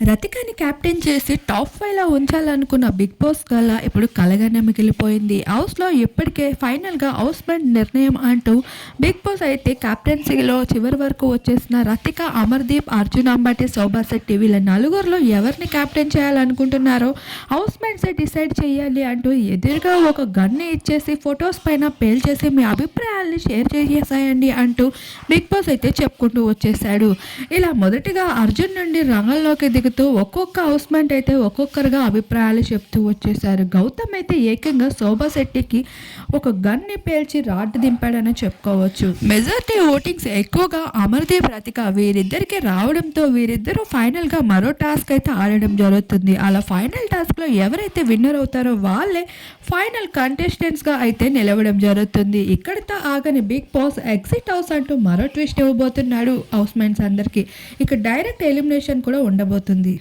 రతికాని captain చేసి top 5లో ఉంచాలనుకున్న big boss గల ఇప్పుడు కలగానే మిగిలిపోయింది. హౌస్లో ఇప్పటికే ఫైనల్గా హౌస్మెంట్ నిర్ణయం అంటూ బిగ్ బాస్ అయితే కెప్టెన్సీలో చివరి వరకు వచ్చేసిన రతిక, అమర్దీప్, అర్జున్ అంబటి, శోభా శెట్టి వీళ్ళ నలుగురిలో ఎవరిని కెప్టెన్ చేయాలనుకుంటున్నారో హౌస్మెంట్సే డిసైడ్ చేయాలి అంటూ ఎదురుగా ఒక గన్ను ఇచ్చేసి ఫొటోస్ పైన పేల్చేసి మీ అభిప్రాయాల్ని షేర్ చేసేసాయండి అంటూ బిగ్ బాస్ అయితే చెప్పుకుంటూ వచ్చేసాడు. ఇలా మొదటిగా అర్జున్ నుండి రంగంలోకి దిగుతూ ఒక్కొక్క హౌస్మెంట్ అయితే ఒక్కొక్కరుగా అభిప్రాయాలు చెప్తూ వచ్చేసారు. గౌతమ్ అయితే ఏకంగా శోభా శెట్టికి ఒక గన్ని పేల్చి రాడ్ దింపాడని చెప్పుకోవచ్చు. మెజారిటీ ఓటింగ్స్ ఎక్కువగా అమర్దీప్, రతిక వీరిద్దరికి రావడంతో వీరిద్దరూ ఫైనల్గా మరో టాస్క్ అయితే ఆడడం జరుగుతుంది. అలా ఫైనల్ టాస్క్లో ఎవరైతే విన్నర్ అవుతారో వాళ్ళే ఫైనల్ కంటెస్టెంట్స్గా అయితే నిలవడం జరుగుతుంది. ఇక్కడితో ఆగని బిగ్ బాస్ ఎగ్జిట్ హౌస్ అంటూ మరో ట్విస్ట్ ఇవ్వబోతున్నాడు హౌస్మెంట్స్ అందరికీ. ఇక డైరెక్ట్ ఎలిమినేషన్ కూడా ఉండబోతుంది.